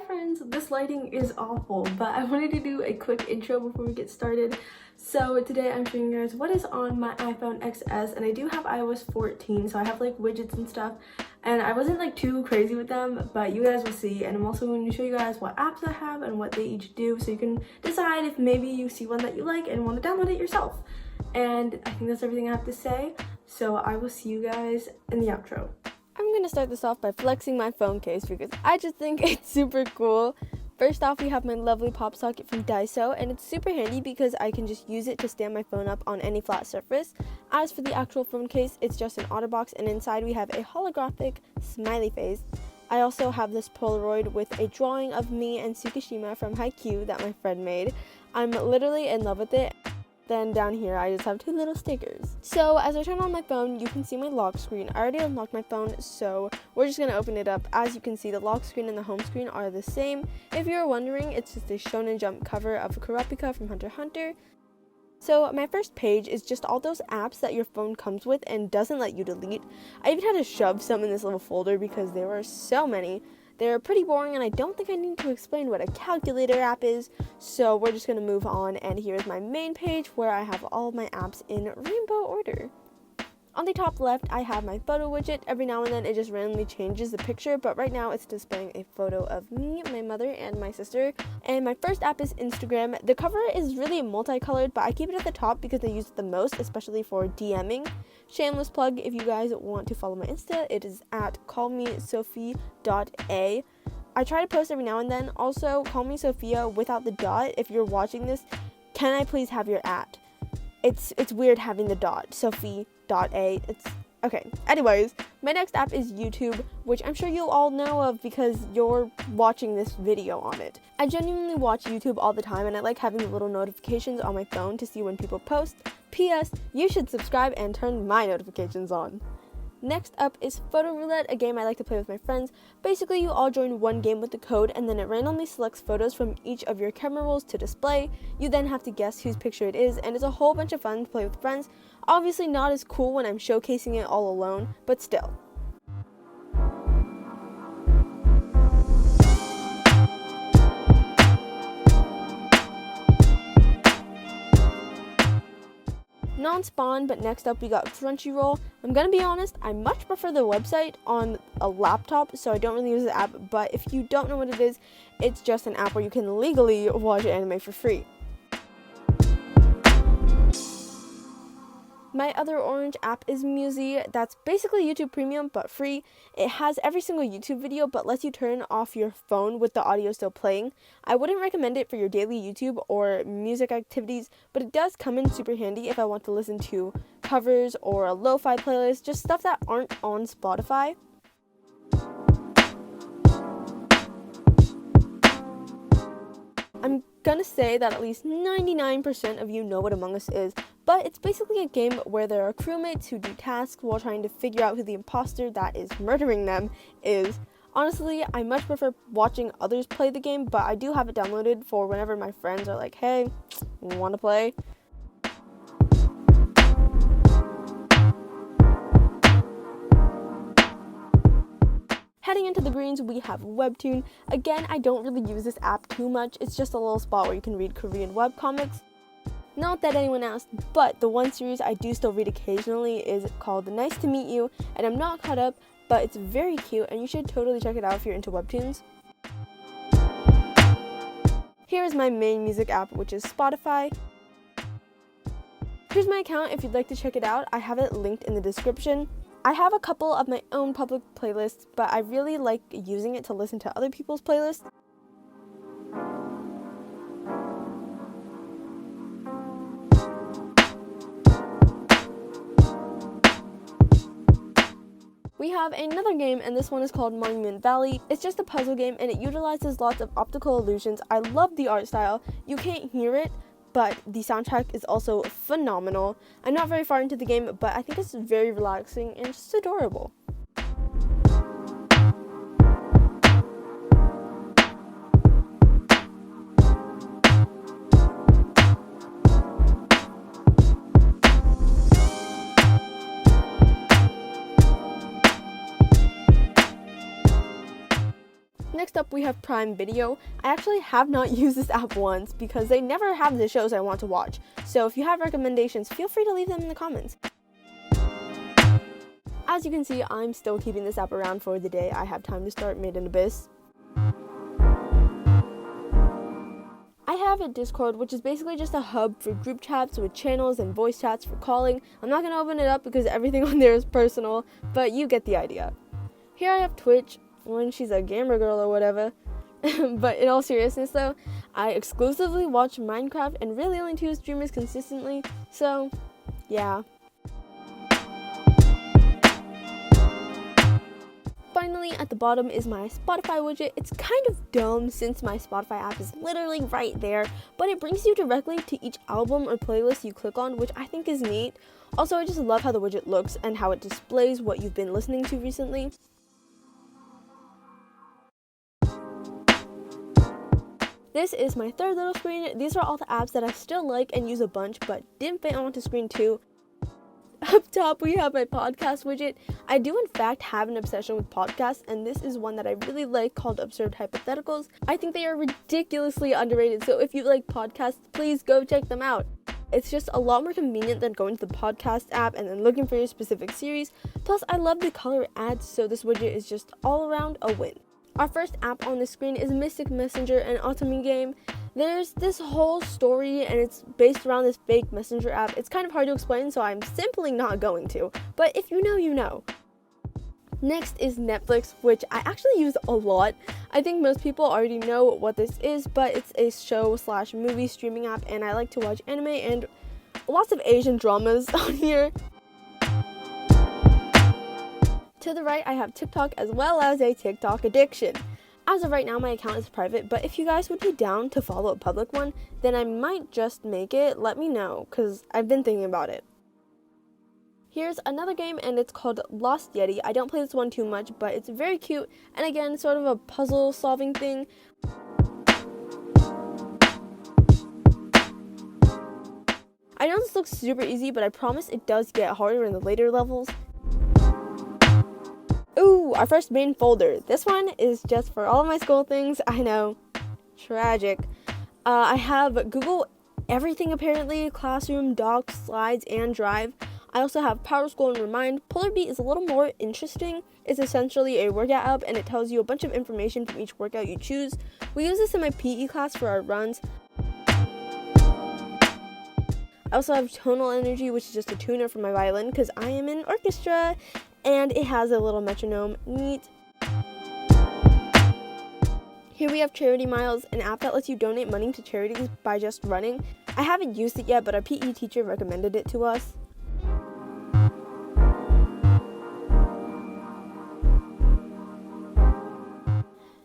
friends, this lighting is awful, but I wanted to do a quick intro before we get started. So today I'm showing you guys what is on my iPhone XS, and I do have iOS 14, so I have like widgets and stuff, and I wasn't like too crazy with them, but you guys will see. And I'm also going to show you guys what apps I have and what they each do, so you can decide if maybe you see one that you like and want to download it yourself. And I think that's everything I have to say, so I will see you guys in the outro. I'm going to start this off by flexing my phone case because I just think it's super cool. First off, we have my lovely pop socket from Daiso, and it's super handy because I can just use it to stand my phone up on any flat surface. As for the actual phone case, it's just an OtterBox, and inside we have a holographic smiley face. I also have this Polaroid with a drawing of me and Tsukishima from Haikyuu that my friend made. I'm literally in love with it. Then down here I just have two little stickers. So as I turn on my phone, you can see my lock screen. I already unlocked my phone, so we're just gonna open it up. As you can see, the lock screen and the home screen are the same. If you're wondering, it's just a Shonen Jump cover of Kurapika from Hunter x Hunter. So my first page is just all those apps that your phone comes with and doesn't let you delete. I even had to shove some in this little folder because there were so many. They're pretty boring, and I don't think I need to explain what a calculator app is, so we're just going to move on. And here's my main page where I have all of my apps in rainbow order. On the top left, I have my photo widget. Every now and then it just randomly changes the picture, but right now it's displaying a photo of me, my mother, and my sister. And my first app is Instagram. The cover is really multicolored, but I keep it at the top because I use it the most, especially for DMing. Shameless plug, if you guys want to follow my Insta, it is at callmesophie.a. I try to post every now and then. Also, call me Sophia without the dot. If you're watching this, can I please have your at? It's weird having the dot. Sophie.a. It's okay. Anyways, my next app is YouTube, which I'm sure you all know of because you're watching this video on it. I genuinely watch YouTube all the time, and I like having the little notifications on my phone to see when people post. P.S. You should subscribe and turn my notifications on. Next up is Photo Roulette, a game I like to play with my friends. Basically, you all join one game with the code, and then it randomly selects photos from each of your camera rolls to display. You then have to guess whose picture it is, and it's a whole bunch of fun to play with friends. Obviously not as cool when I'm showcasing it all alone, but still. Non-spawn, but next up we got Crunchyroll. I'm gonna be honest, I much prefer the website on a laptop, so I don't really use the app, but if you don't know what it is, it's just an app where you can legally watch anime for free. My other orange app is Musi. That's basically YouTube Premium, but free. It has every single YouTube video, but lets you turn off your phone with the audio still playing. I wouldn't recommend it for your daily YouTube or music activities, but it does come in super handy if I want to listen to covers or a lo-fi playlist, just stuff that aren't on Spotify. I'm gonna say that at least 99% of you know what Among Us is, but it's basically a game where there are crewmates who do tasks while trying to figure out who the imposter that is murdering them is. Honestly, I much prefer watching others play the game, but I do have it downloaded for whenever my friends are like, hey, wanna play? Heading into the greens, we have Webtoon. Again, I don't really use this app too much. It's just a little spot where you can read Korean webcomics. Not that anyone asked, but the one series I do still read occasionally is called Nice to Meet You, and I'm not caught up, but it's very cute, and you should totally check it out if you're into webtoons. Here is my main music app, which is Spotify. Here's my account if you'd like to check it out. I have it linked in the description. I have a couple of my own public playlists, but I really like using it to listen to other people's playlists. We have another game, and this one is called Monument Valley. It's just a puzzle game, and it utilizes lots of optical illusions. I love the art style. You can't hear it, but the soundtrack is also phenomenal. I'm not very far into the game, but I think it's very relaxing and just adorable. Next up we have Prime Video. I actually have not used this app once because they never have the shows I want to watch. So if you have recommendations, feel free to leave them in the comments. As you can see, I'm still keeping this app around for the day I have time to start Made in Abyss. I have a Discord, which is basically just a hub for group chats with channels and voice chats for calling. I'm not going to open it up because everything on there is personal, but you get the idea. Here I have Twitch, when she's a gamer girl or whatever. But in all seriousness though, I exclusively watch Minecraft and really only 2 streamers consistently, so yeah. Finally, at the bottom is my Spotify widget. It's kind of dumb since my Spotify app is literally right there, but it brings you directly to each album or playlist you click on, which I think is neat. Also, I just love how the widget looks and how it displays what you've been listening to recently. This is my third little screen. These are all the apps that I still like and use a bunch, but didn't fit onto screen 2. Up top, we have my podcast widget. I do in fact have an obsession with podcasts, and this is one that I really like called Absurd Hypotheticals. I think they are ridiculously underrated, so if you like podcasts, please go check them out. It's just a lot more convenient than going to the podcast app and then looking for your specific series. Plus, I love the color it adds, so this widget is just all around a win. Our first app on the screen is Mystic Messenger, an Otome game. There's this whole story and it's based around this fake messenger app. It's kind of hard to explain, so I'm simply not going to. But if you know, you know. Next is Netflix, which I actually use a lot. I think most people already know what this is, but it's a show/movie streaming app, and I like to watch anime and lots of Asian dramas on here. To the right, I have TikTok as well as a TikTok addiction. As of right now, my account is private, but if you guys would be down to follow a public one, then I might just make it. Let me know, because I've been thinking about it. Here's another game, and it's called Lost Yeti. I don't play this one too much, but it's very cute, and again, sort of a puzzle-solving thing. I know this looks super easy, but I promise it does get harder in the later levels. Ooh, our first main folder. This one is just for all of my school things. I know, tragic. I have Google Everything apparently, Classroom, Docs, Slides, and Drive. I also have PowerSchool and Remind. Polarbeat is a little more interesting. It's essentially a workout app, and it tells you a bunch of information from each workout you choose. We use this in my PE class for our runs. I also have Tonal Energy, which is just a tuner for my violin because I am in orchestra. And it has a little metronome. Neat. Here we have Charity Miles, an app that lets you donate money to charities by just running. I haven't used it yet, but our PE teacher recommended it to us.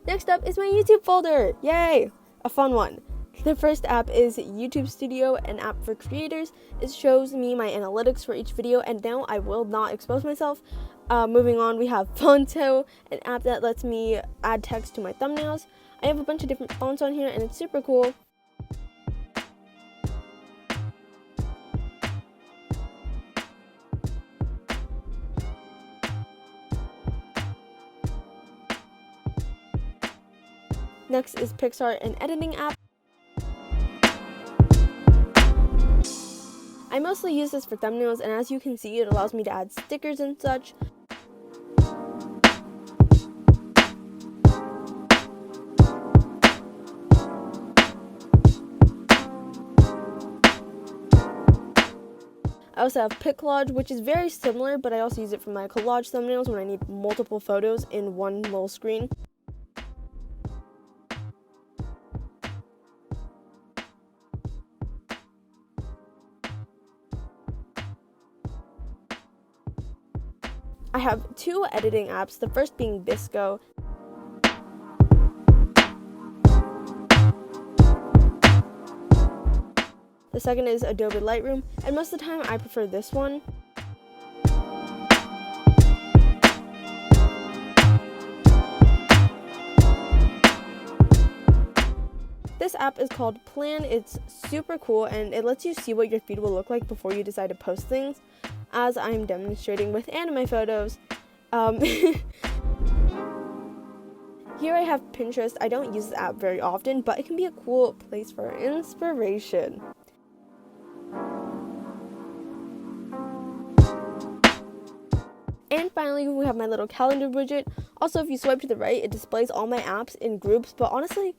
Next up is my YouTube folder. Yay! A fun one. The first app is YouTube Studio, an app for creators. It shows me my analytics for each video, and now I will not expose myself. Moving on, we have Fonto, an app that lets me add text to my thumbnails. I have a bunch of different fonts on here, and it's super cool. Next is Pixar, an editing app. I mostly use this for thumbnails, and as you can see, it allows me to add stickers and such. I also have PicLodge, which is very similar, but I also use it for my collage thumbnails when I need multiple photos in one little screen. I have 2 editing apps, the first being VSCO. The second is Adobe Lightroom, and most of the time I prefer this one. This app is called Plan. It's super cool, and it lets you see what your feed will look like before you decide to post things, as I'm demonstrating with anime photos. Here I have Pinterest. I don't use this app very often, but it can be a cool place for inspiration. And finally, we have my little calendar widget. Also, if you swipe to the right, it displays all my apps in groups, but honestly,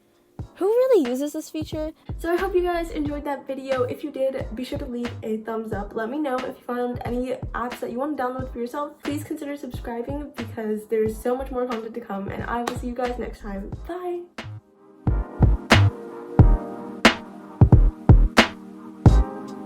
who really uses this feature? So I hope you guys enjoyed that video. If you did, be sure to leave a thumbs up. Let me know if you found any apps that you want to download for yourself. Please consider subscribing because there's so much more content to come, and I will see you guys next time. Bye!